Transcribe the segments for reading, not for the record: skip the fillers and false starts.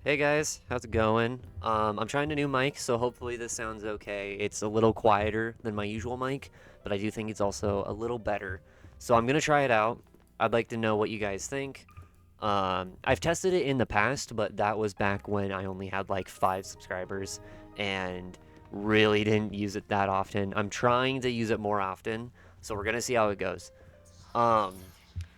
Hey guys, how's it going? I'm trying a new mic, so hopefully this sounds okay. It's a little quieter than my usual mic, but I do think it's also a little better. So I'm gonna try it out. I'd like to know what you guys think. I've tested it in the past, but that was back when I only had like 5 subscribers and really didn't use it that often. I'm trying to use it more often, so we're gonna see how it goes. Um,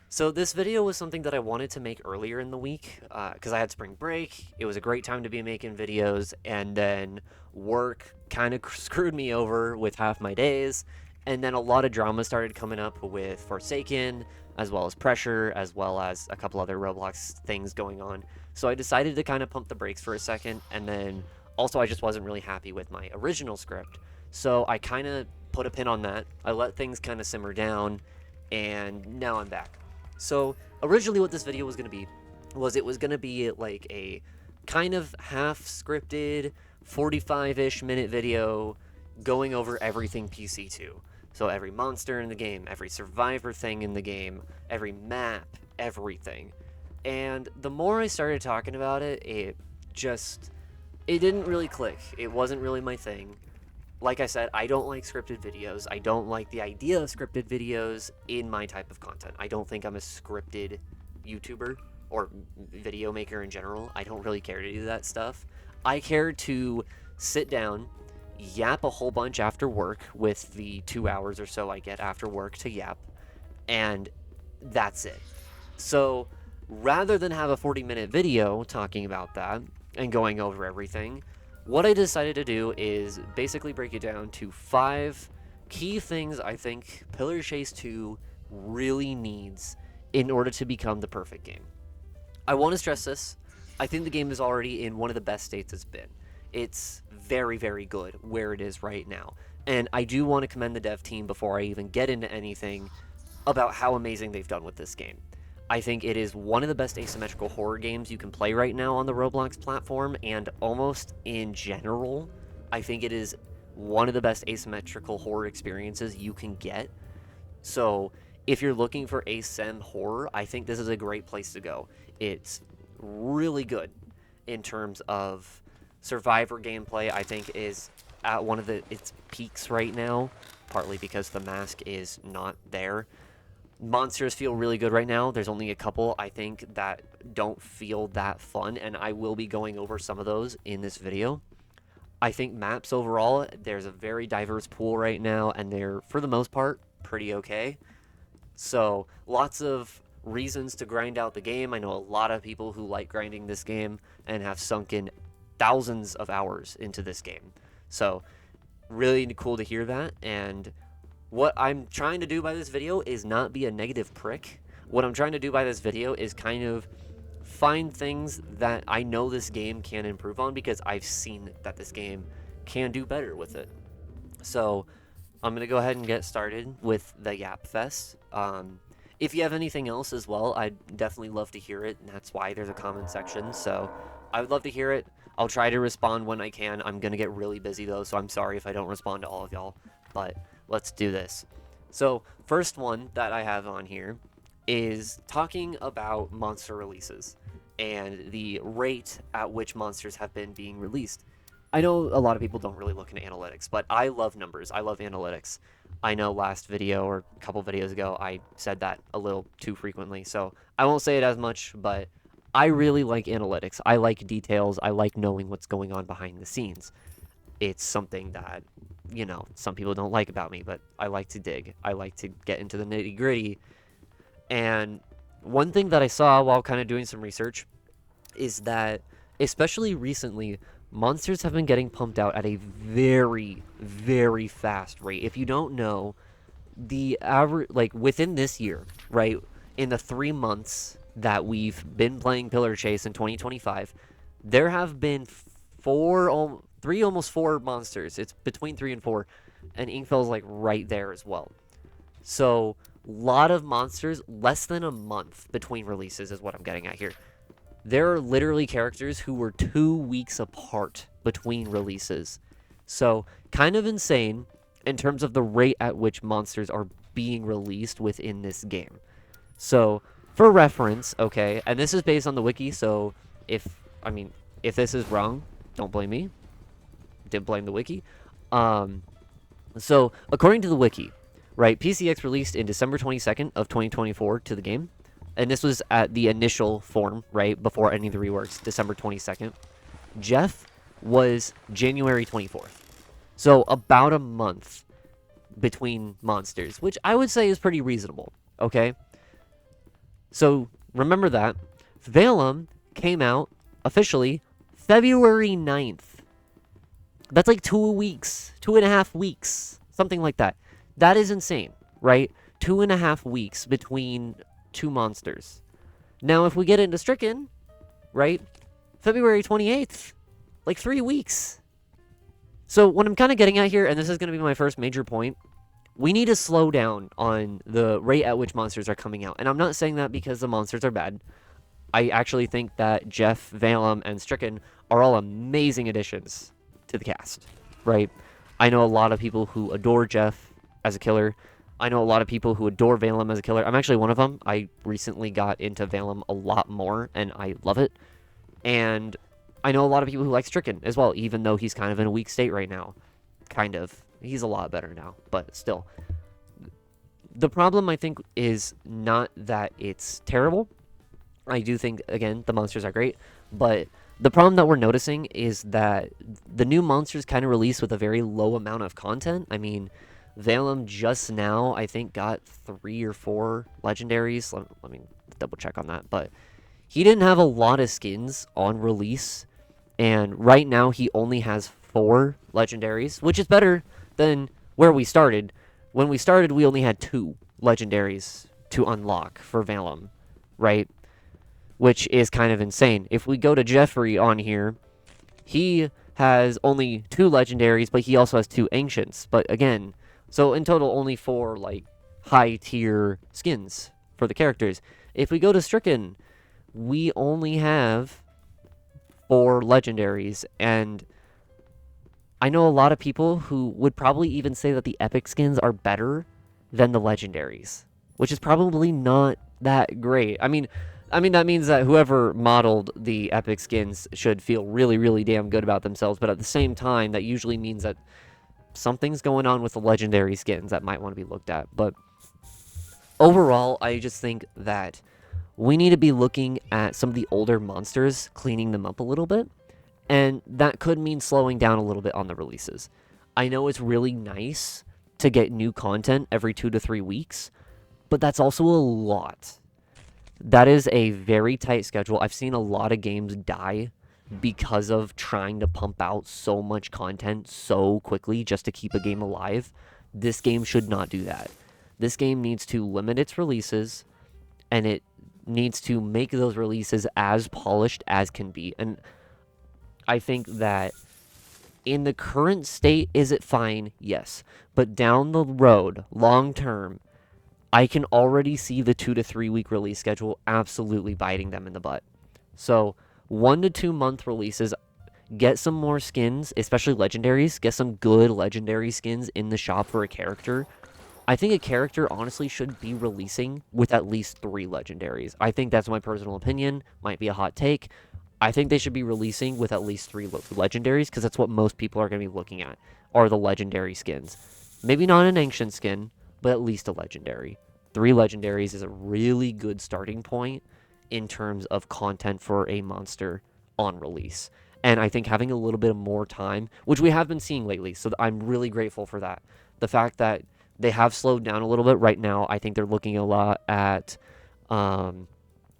so this video was something that I wanted to make earlier in the week because I had spring break. It was a great time to be making videos, and then work kind of screwed me over with half my days, and then a lot of drama started coming up with Forsaken, as well as Pressure, as well as a couple other Roblox things going on. So I decided to kind of pump the brakes for a second, and then also I just wasn't really happy with my original script. So I kind of put a pin on that. I let things kind of simmer down, and now I'm back. So originally what this video was going to be was it was going to be like a kind of half scripted 45-ish minute video going over everything PC2. So every monster in the game, every survivor thing in the game, every map, everything. And the more I started talking about it, it didn't really click. It wasn't really my thing. Like I said, I don't like scripted videos. I don't like the idea of scripted videos in my type of content. I don't think I'm a scripted YouTuber or video maker in general. I don't really care to do that stuff. I care to sit down, yap a whole bunch after work with the 2 hours or so I get after work to yap, and that's it. So rather than have a 40-minute video talking about that and going over everything, what I decided to do is basically break it down to 5 key things I think Pillar Chase 2 really needs in order to become the perfect game. I want to stress this. I think the game is already in one of the best states it's been. It's very, very good where it is right now. And I do want to commend the dev team before I even get into anything about how amazing they've done with this game. I think it is one of the best asymmetrical horror games you can play right now on the Roblox platform, and almost in general, I think it is one of the best asymmetrical horror experiences you can get. So if you're looking for asym horror, I think this is a great place to go. It's really good in terms of survivor gameplay. I think is at one of its peaks right now, partly because the mask is not there. Monsters feel really good right now. There's only a couple, I think, that don't feel that fun, and I will be going over some of those in this video. I think maps overall, there's a very diverse pool right now, and they're, for the most part, pretty okay. So, lots of reasons to grind out the game. I know a lot of people who like grinding this game and have sunk in thousands of hours into this game. So, really cool to hear that, and what I'm trying to do by this video is not be a negative prick. What I'm trying to do by this video is kind of find things that I know this game can improve on because I've seen that this game can do better with it. So I'm going to go ahead and get started with the Yap Fest. If you have anything else as well, I'd definitely love to hear it, and that's why there's a comment section. So I would love to hear it. I'll try to respond when I can. I'm going to get really busy though, so I'm sorry if I don't respond to all of y'all, but let's do this. So first one that I have on here is talking about monster releases and the rate at which monsters have been being released. I know a lot of people don't really look into analytics, but I love numbers. I love analytics. I know last video or a couple videos ago I said that a little too frequently, so I won't say it as much, but I really like analytics. I like details. I like knowing what's going on behind the scenes. It's something that, some people don't like about me, but I like to dig. I like to get into the nitty gritty. And one thing that I saw while kind of doing some research is that, especially recently, monsters have been getting pumped out at a very, very fast rate. If you don't know, the average, like within this year, right, in the 3 months that we've been playing Pillar Chase in 2025, there have been three, almost 4 monsters. It's between 3 and 4, and Inkfell's like right there as well. So, lot of monsters, less than a month between releases is what I'm getting at here. There are literally characters who were 2 weeks apart between releases. So, kind of insane in terms of the rate at which monsters are being released within this game. So, for reference, okay, and this is based on the wiki, so if, If this is wrong, don't blame me. Didn't blame the wiki. Um, so according to the wiki, right, PCX released in December 22nd of 2024 to the game. And this was at the initial form, right, before any of the reworks, December 22nd. Jeff was January 24th. So about a month between monsters, which I would say is pretty reasonable, okay? So remember that. Valem came out officially February 9th. That's like 2 weeks, 2.5 weeks, something like that. That is insane, right? 2.5 weeks between two monsters. Now, if we get into Stricken, right? February 28th, like 3 weeks. So what I'm kind of getting at here, and this is going to be my first major point, we need to slow down on the rate at which monsters are coming out. And I'm not saying that because the monsters are bad. I actually think that Jeff, Valem, and Stricken are all amazing additions to the cast, right? I know a lot of people who adore Jeff as a killer. I know a lot of people who adore Valem as a killer. I'm actually one of them. I recently got into Valem a lot more, and I love it. And I know a lot of people who like Stricken as well, even though he's kind of in a weak state right now. Kind of. He's a lot better now, but still. The problem, I think, is not that it's terrible. I do think, again, the monsters are great, but the problem that we're noticing is that the new monsters kind of release with a very low amount of content. I mean, Valem just now, I think, got 3 or 4 legendaries. Let me double check on that, but he didn't have a lot of skins on release, and right now he only has 4 legendaries, which is better than where we started. When we started, we only had 2 legendaries to unlock for Valem, right? Which is kind of insane. If we go to Jeffrey on here, he has only 2 legendaries, but he also has 2 ancients. But again, so in total only 4 like high tier skins for the characters. If we go to Stricken, we only have 4 legendaries, and I know a lot of people who would probably even say that the epic skins are better than the legendaries, which is probably not that great. I mean, that means that whoever modeled the epic skins should feel really, really damn good about themselves. But at the same time, that usually means that something's going on with the legendary skins that might want to be looked at. But overall, I just think that we need to be looking at some of the older monsters, cleaning them up a little bit. And that could mean slowing down a little bit on the releases. I know it's really nice to get new content every 2 to 3 weeks, but that's also a lot. That is a very tight schedule. I've seen a lot of games die because of trying to pump out so much content so quickly just to keep a game alive. This game should not do that. This game needs to limit its releases, and it needs to make those releases as polished as can be. And I think that in the current state, is it fine? Yes. But down the road, long term, I can already see the 2 to 3 week release schedule absolutely biting them in the butt. So 1 to 2 month releases, get some more skins, especially legendaries. Get some good legendary skins in the shop for a character. I think a character honestly should be releasing with at least 3 legendaries. I think that's my personal opinion. Might be a hot take. I think they should be releasing with at least 3 legendaries, because that's what most people are going to be looking at, are the legendary skins. Maybe not an ancient skin, but at least a legendary. 3 legendaries is a really good starting point in terms of content for a monster on release. And I think having a little bit of more time, which we have been seeing lately, so I'm really grateful for that. The fact that they have slowed down a little bit right now, I think they're looking a lot at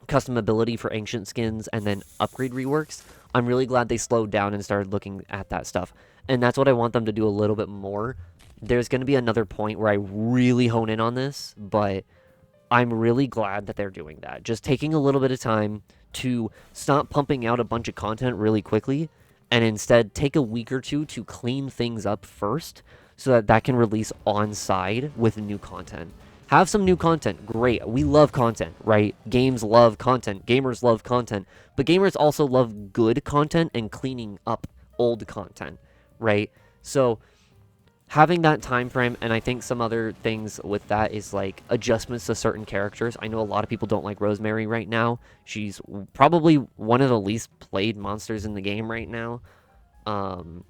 custom ability for ancient skins and then upgrade reworks. I'm really glad they slowed down and started looking at that stuff. And that's what I want them to do a little bit more. There's going to be another point where I really hone in on this, but I'm really glad that they're doing that. Just taking a little bit of time to stop pumping out a bunch of content really quickly and instead take a week or 2 to clean things up first so that that can release on side with new content. Have some new content. Great. We love content, right? Games love content. Gamers love content. But gamers also love good content and cleaning up old content, right? So having that time frame, and I think some other things with that is like adjustments to certain characters. I know a lot of people don't like Rosemary right now. She's probably one of the least played monsters in the game right now. Um,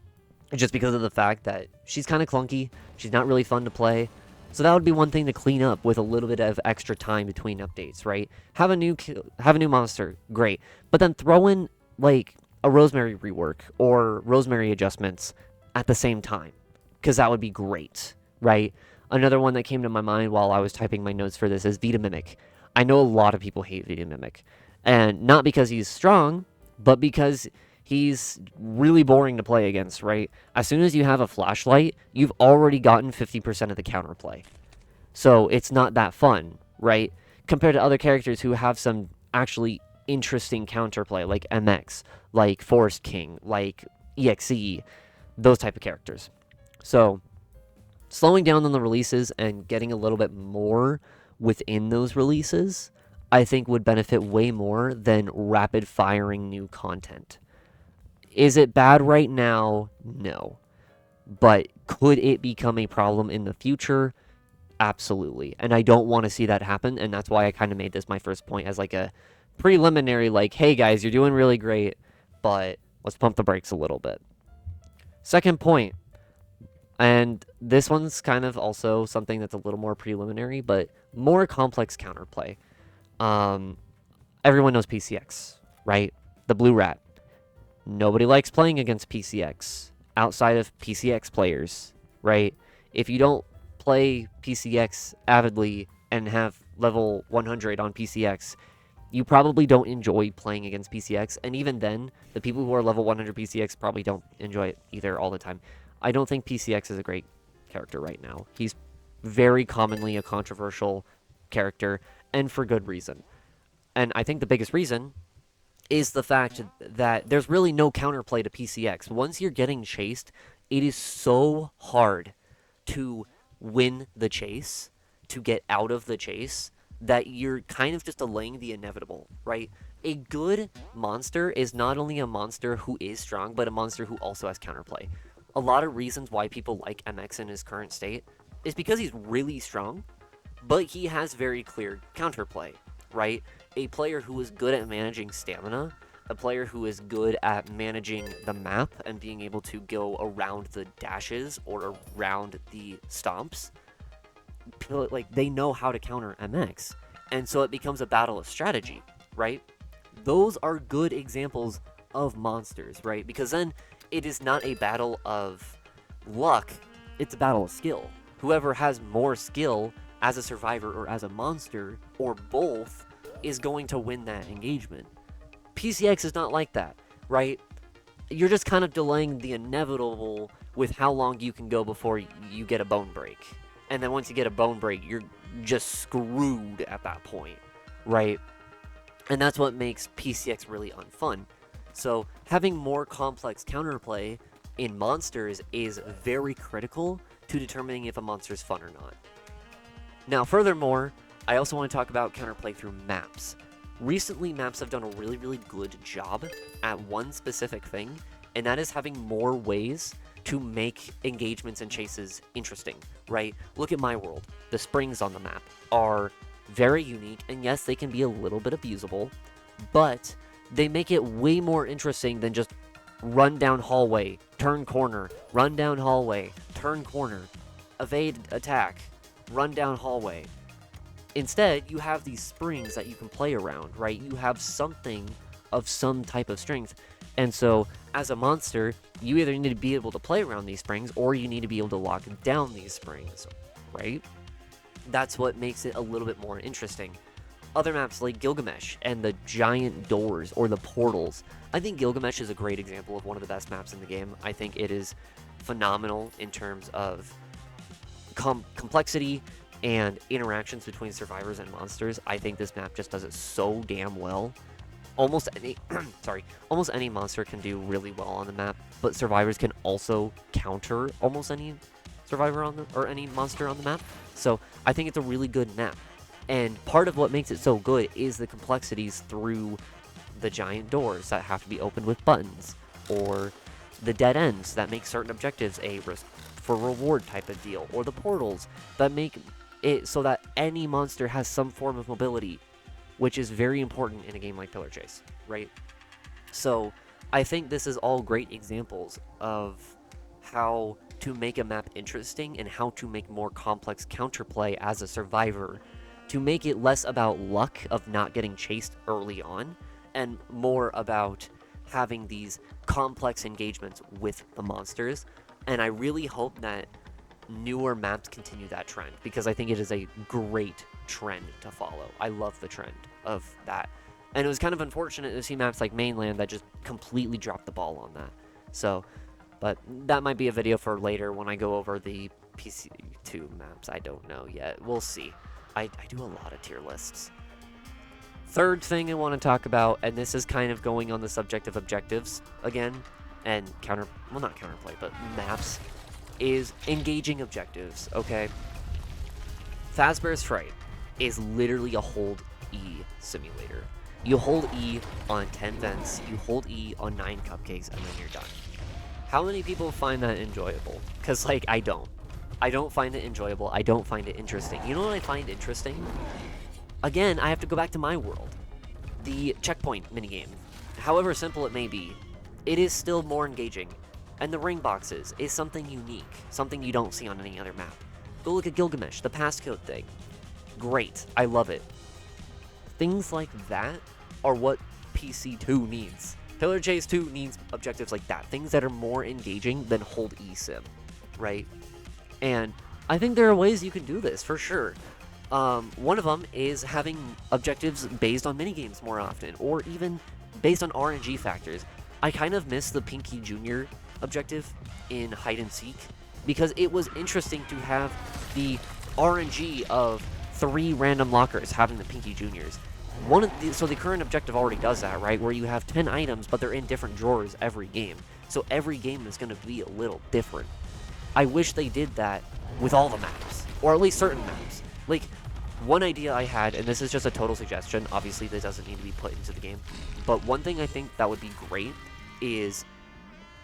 just because of the fact that she's kind of clunky. She's not really fun to play. So that would be one thing to clean up with a little bit of extra time between updates, right? Have a new monster, great. But then throw in like a Rosemary rework or Rosemary adjustments at the same time, because that would be great, right? Another one that came to my mind while I was typing my notes for this is Vita Mimic. I know a lot of people hate Vita Mimic, and not because he's strong, but because he's really boring to play against, right? As soon as you have a flashlight, you've already gotten 50% of the counterplay. So it's not that fun, right? Compared to other characters who have some actually interesting counterplay, like MX, like Forest King, like EXE, those type of characters. So slowing down on the releases and getting a little bit more within those releases, I think would benefit way more than rapid firing new content. Is it bad right now? No. But could it become a problem in the future? Absolutely. And I don't want to see that happen, and that's why I kind of made this my first point as like a preliminary, like, hey guys, you're doing really great, but let's pump the brakes a little bit. Second point, and this one's kind of also something that's a little more preliminary, but more complex counterplay. Everyone knows PCX, right? The blue rat. Nobody likes playing against PCX outside of PCX players, right? If you don't play PCX avidly and have level 100 on PCX, you probably don't enjoy playing against PCX. And even then, the people who are level 100 PCX probably don't enjoy it either all the time. I don't think PCX is a great character right now. He's very commonly a controversial character, and for good reason. And I think the biggest reason is the fact that there's really no counterplay to PCX. Once you're getting chased, it is so hard to win the chase, to get out of the chase, that you're kind of just delaying the inevitable, right? A good monster is not only a monster who is strong, but a monster who also has counterplay. A lot of reasons why people like MX in his current state is because he's really strong, but he has very clear counterplay, right? A player who is good at managing stamina, a player who is good at managing the map and being able to go around the dashes or around the stomps, like, they know how to counter MX. And so it becomes a battle of strategy, right? Those are good examples of monsters, right? Because then it is not a battle of luck, it's a battle of skill. Whoever has more skill as a survivor or as a monster, or both, is going to win that engagement. PCX is not like that, right? You're just kind of delaying the inevitable with how long you can go before you get a bone break. And then once you get a bone break, you're just screwed at that point, right? And that's what makes PCX really unfun. So having more complex counterplay in monsters is very critical to determining if a monster is fun or not. Now, furthermore, I also want to talk about counterplay through maps. Recently, maps have done a really, really good job at one specific thing, and that is having more ways to make engagements and chases interesting, right? Look at my world. The springs on the map are very unique, and yes, they can be a little bit abusable, but they make it way more interesting than just run down hallway, turn corner, run down hallway, turn corner, evade attack, run down hallway. Instead, you have these springs that you can play around, right? You have something of some type of strength. And so, as a monster, you either need to be able to play around these springs, or you need to be able to lock down these springs, right? That's what makes it a little bit more interesting. Other maps like Gilgamesh and the giant doors or the portals. I think Gilgamesh is a great example of one of the best maps in the game. I think it is phenomenal in terms of complexity and interactions between survivors and monsters. I think this map just does it so damn well. Almost any almost any monster can do really well on the map, but survivors can also counter almost any survivor on the or any monster on the map. So I think it's a really good map. And part of what makes it so good is the complexities through the giant doors that have to be opened with buttons, or the dead ends that make certain objectives a for reward type of deal, or the portals that make it so that any monster has some form of mobility, which is very important in a game like Pillar Chase, right? So I think this is all great examples of how to make a map interesting and how to make more complex counterplay as a survivor, to make it less about luck of not getting chased early on and more about having these complex engagements with the monsters. And I really hope that newer maps continue that trend, because I think it is a great trend to follow. I love the trend of that. And it was kind of unfortunate to see maps like Mainland that just completely dropped the ball on that. So, but that might be a video for later when I go over the PC2 maps. I don't know yet. We'll see. I do a lot of tier lists. Third thing I want to talk about, and this is kind of going on the subject of objectives again, and not counterplay, but maps, is engaging objectives, okay? Fazbear's Fright is literally a hold E simulator. You hold E on 10 vents, you hold E on 9 cupcakes, and then you're done. How many people find that enjoyable? Because, like, I don't. I don't find it enjoyable. I don't find it interesting. You know what I find interesting? Again, I have to go back to my world. The checkpoint minigame, however simple it may be, it is still more engaging. And the ring boxes is something unique, something you don't see on any other map. Go look at Gilgamesh, the passcode thing. Great, I love it. Things like that are what PC2 needs. Pillar Chase 2 needs objectives like that, things that are more engaging than hold eSIM, right? And I think there are ways you can do this, for sure. One of them is having objectives based on minigames more often, or even based on RNG factors. I kind of miss the Pinky Jr. objective in Hide and Seek, because it was interesting to have the RNG of 3 random lockers having the Pinky Juniors. So the current objective already does that, right? Where you have 10 items, but they're in different drawers every game. So every game is going to be a little different. I wish they did that with all the maps, or at least certain maps. Like, one idea I had, and this is just a total suggestion, obviously this doesn't need to be put into the game, but one thing I think that would be great is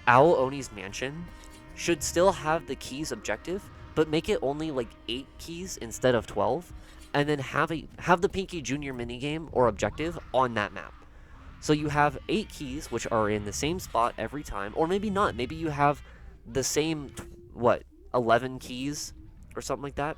Owl Oni's Mansion should still have the keys objective, but make it only like 8 keys instead of 12, and then have the Pinky Jr. minigame or objective on that map. So you have 8 keys, which are in the same spot every time, or maybe not. Maybe you have the same, 11 keys or something like that?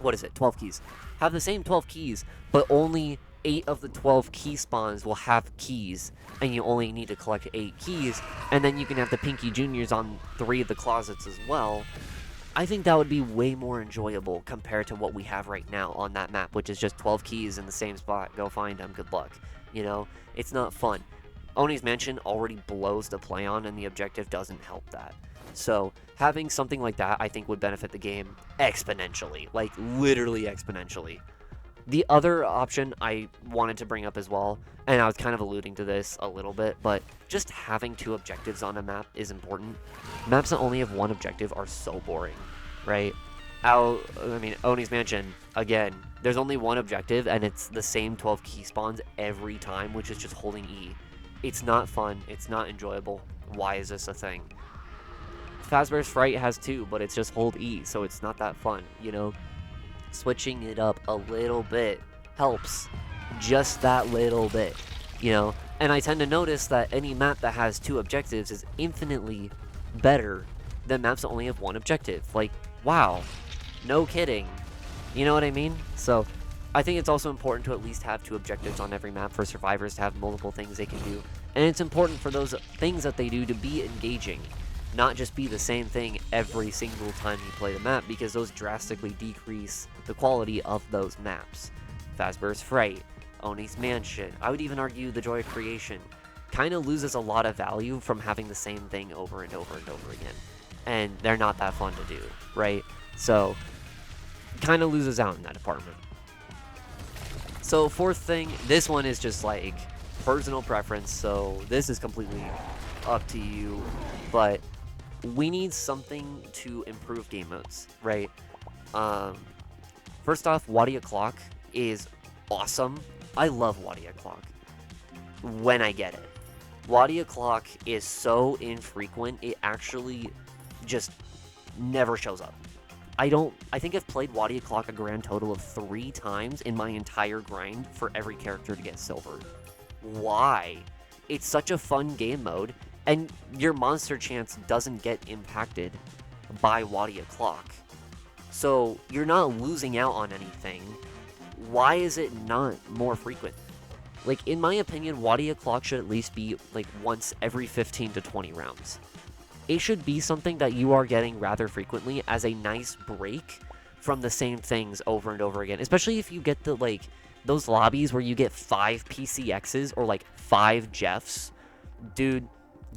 What is it? 12 keys. Have the same 12 keys, but only 8 of the 12 key spawns will have keys, and you only need to collect 8 keys, and then you can have the Pinky Juniors on 3 of the closets as well. I think that would be way more enjoyable compared to what we have right now on that map, which is just 12 keys in the same spot. Go find them. Good luck. You know, it's not fun. Oni's Mansion already blows the play on, and the objective doesn't help that. So having something like that, I think, would benefit the game exponentially, like literally exponentially. The other option I wanted to bring up as well, and I was kind of alluding to this a little bit, but just having 2 objectives on a map is important. Maps that only have 1 objective are so boring, right? Oni's Mansion, again, there's only 1 objective, and it's the same 12 key spawns every time, which is just holding E. It's not fun. It's not enjoyable. Why is this a thing? Fazbear's Fright has 2, but it's just hold E, so it's not that fun, you know? Switching it up a little bit helps, just that little bit, you know? And I tend to notice that any map that has 2 objectives is infinitely better than maps that only have 1 objective. Like, wow, no kidding. You know what I mean? So I think it's also important to at least have 2 objectives on every map for survivors to have multiple things they can do. And it's important for those things that they do to be engaging, not just be the same thing every single time you play the map, because those drastically decrease the quality of those maps. Fazbear's Fright, Oni's Mansion, I would even argue the Joy of Creation, kind of loses a lot of value from having the same thing over and over and over again. And they're not that fun to do, right? So, kind of loses out in that department. So, 4th thing, this one is just like personal preference, so this is completely up to you, but we need something to improve game modes, right? First off, Wadi O'Clock is awesome. I love Wadi O'Clock when I get it. Wadi O'Clock is so infrequent, it actually just never shows up. I think I've played Wadia Clock a grand total of 3 times in my entire grind for every character to get silver. Why? It's such a fun game mode, and your monster chance doesn't get impacted by Wadia Clock. So you're not losing out on anything. Why is it not more frequent? Like, in my opinion, Wadia Clock should at least be, like, once every 15 to 20 rounds. It should be something that you are getting rather frequently as a nice break from the same things over and over again. Especially if you get the, like, those lobbies where you get 5 PCXs or, like, 5 Jeffs. Dude,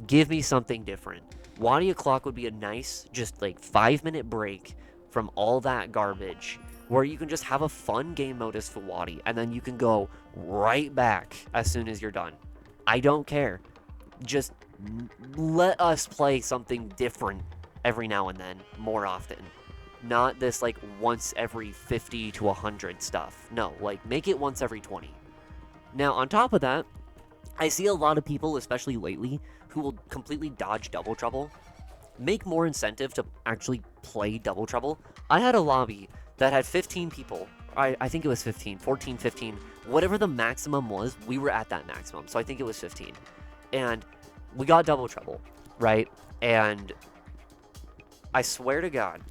give me something different. Wadia Clock would be a nice, just, like, 5-minute break from all that garbage, where you can just have a fun game mode as Fawadi, and then you can go right back as soon as you're done. I don't care. Just let us play something different every now and then, more often. Not this, like, once every 50 to 100 stuff. No, like, make it once every 20. Now, on top of that, I see a lot of people, especially lately, who will completely dodge Double Trouble. Make more incentive to actually play Double Trouble. I had a lobby that had 15 people. I think it was 15, 14, 15. Whatever the maximum was, we were at that maximum. So I think it was 15. And we got Double Trouble, right? And I swear to God,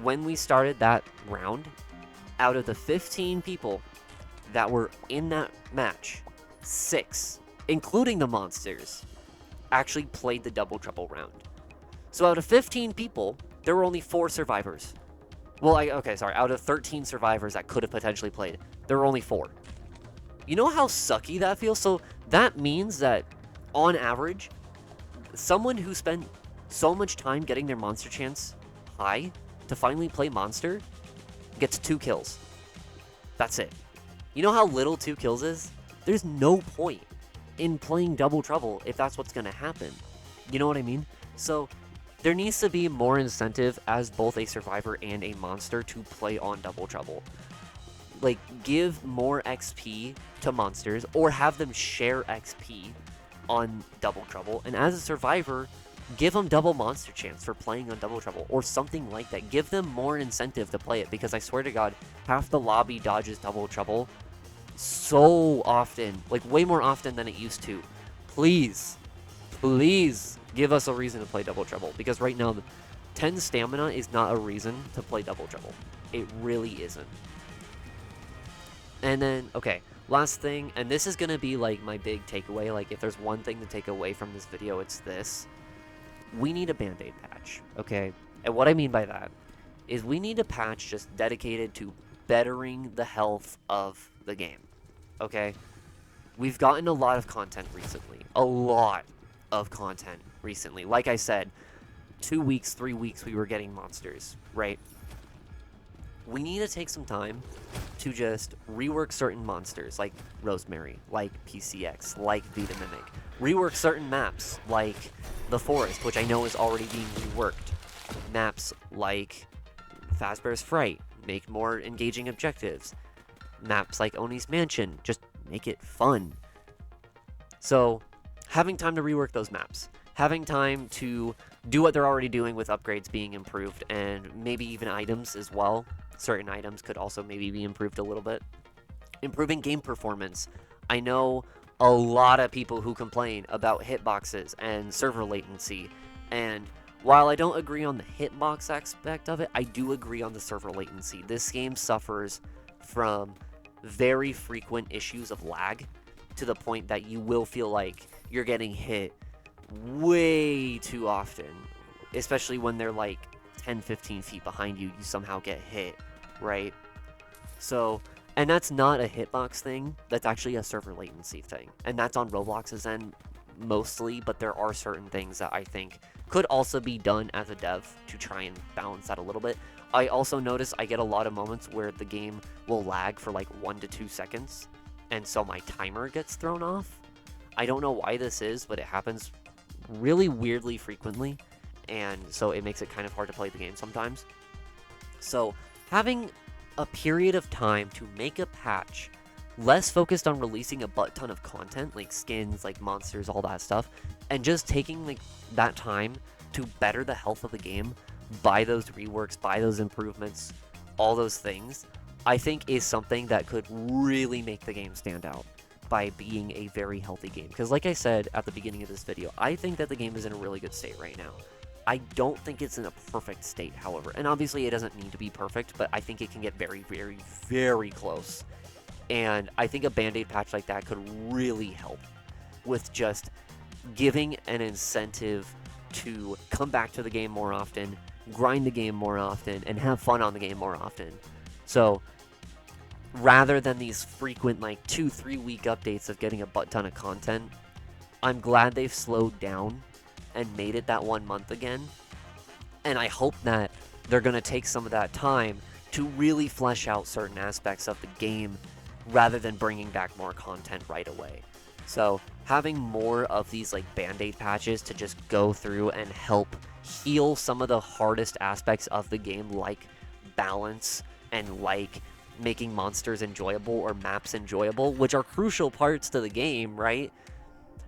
when we started that round, out of the 15 people that were in that match, 6, including the monsters, actually played the Double Trouble round. So out of 15 people, there were only 4 survivors. Well, out of 13 survivors that could have potentially played, there were only 4. You know how sucky that feels? So that means that, on average, someone who spent so much time getting their monster chance high to finally play monster gets 2 kills. That's it. You know how little 2 kills is? There's no point in playing Double Trouble if that's what's going to happen. You know what I mean? So there needs to be more incentive as both a survivor and a monster to play on Double Trouble. Like, give more XP to monsters, or have them share XP on Double Trouble, and as a survivor, give them double monster chance for playing on Double Trouble, or something like that. Give them more incentive to play it, because I swear to God, half the lobby dodges Double Trouble so often, like way more often than it used to. Please give us a reason to play Double Trouble, because right now, 10 stamina is not a reason to play Double Trouble. It really isn't. And then, okay, last thing, and this is going to be, like, my big takeaway. Like, if there's one thing to take away from this video, it's this. We need a Band-Aid patch, okay? And what I mean by that is we need a patch just dedicated to bettering the health of the game, okay? We've gotten a lot of content recently. A lot of content recently. Like I said, 2 weeks, 3 weeks, we were getting monsters, right? We need to take some time to just rework certain monsters, like Rosemary, like PCX, like Vita Mimic. Rework certain maps, like the Forest, which I know is already being reworked. Maps like Fazbear's Fright, make more engaging objectives. Maps like Oni's Mansion, just make it fun. So, having time to rework those maps. Having time to do what they're already doing with upgrades being improved, and maybe even items as well. Certain items could also maybe be improved a little bit. Improving game performance. I know a lot of people who complain about hitboxes and server latency, and while I don't agree on the hitbox aspect of it, I do agree on the server latency. This game suffers from very frequent issues of lag, to the point that you will feel like you're getting hit way too often, especially when they're like 10-15 feet behind you, you somehow get hit, right? So, and that's not a hitbox thing, that's actually a server latency thing, and that's on Roblox's end mostly, but there are certain things that I think could also be done as a dev to try and balance that a little bit. I also notice I get a lot of moments where the game will lag for like 1 to 2 seconds, and so my timer gets thrown off. I don't know why this is, but it happens really weirdly frequently, and so it makes it kind of hard to play the game sometimes. So having a period of time to make a patch less focused on releasing a butt ton of content, like skins, like monsters, all that stuff, and just taking like that time to better the health of the game by those reworks, by those improvements, all those things, I think is something that could really make the game stand out by being a very healthy game. Because like I said at the beginning of this video, I think that the game is in a really good state right now. I don't think it's in a perfect state, however. And obviously it doesn't need to be perfect, but I think it can get very, very, very close. And I think a Band-Aid patch like that could really help with just giving an incentive to come back to the game more often, grind the game more often, and have fun on the game more often. So rather than these frequent like 2-3 week updates of getting a butt ton of content, I'm glad they've slowed down and made it that 1 month again. And I hope that they're going to take some of that time to really flesh out certain aspects of the game rather than bringing back more content right away. So having more of these like Band-Aid patches to just go through and help heal some of the hardest aspects of the game, like balance and like making monsters enjoyable or maps enjoyable, which are crucial parts to the game, right?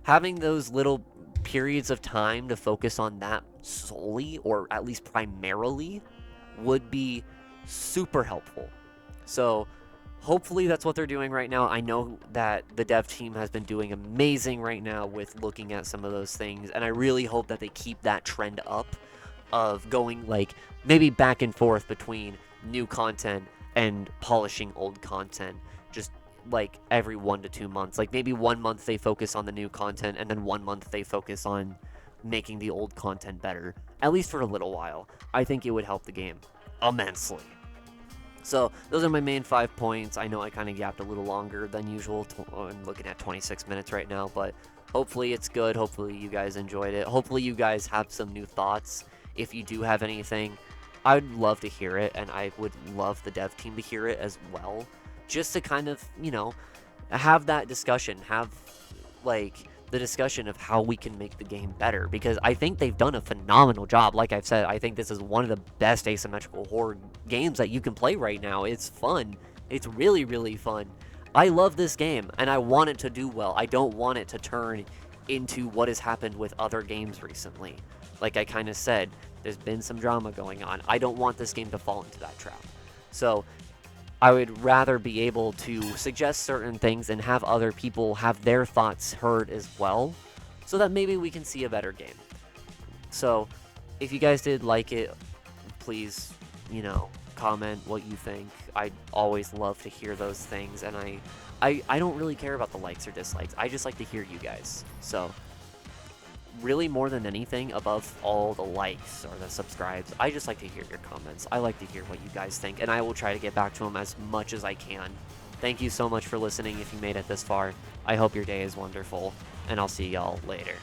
Having those little periods of time to focus on that solely, or at least primarily, would be super helpful. So hopefully that's what they're doing right now. I know that the dev team has been doing amazing right now with looking at some of those things, and I really hope that they keep that trend up of going like maybe back and forth between new content and polishing old content, just like every 1 to 2 months. Like maybe 1 month they focus on the new content and then 1 month they focus on making the old content better, at least for a little while. I think it would help the game immensely. So those are my main 5 points. I know I kind of yapped a little longer than usual. I'm looking at 26 minutes right now, but hopefully it's good. Hopefully you guys enjoyed it. Hopefully you guys have some new thoughts. If you do have anything, I'd love to hear it, and I would love the dev team to hear it as well. Just to kind of, you know, have that discussion, have like the discussion of how we can make the game better, because I think they've done a phenomenal job. Like I've said, I think this is one of the best asymmetrical horror games that you can play right now. It's fun. It's really, really fun. I love this game, and I want it to do well. I don't want it to turn into what has happened with other games recently. Like I kind of said, there's been some drama going on. I don't want this game to fall into that trap. So I would rather be able to suggest certain things and have other people have their thoughts heard as well, so that maybe we can see a better game. So if you guys did like it, please, you know, comment what you think. I always love to hear those things, and I don't really care about the likes or dislikes. I just like to hear you guys. So really, more than anything, above all the likes or the subscribes, I just like to hear your comments. I like to hear what you guys think, and I will try to get back to them as much as I can. Thank you so much for listening if you made it this far. I hope your day is wonderful, and I'll see y'all later.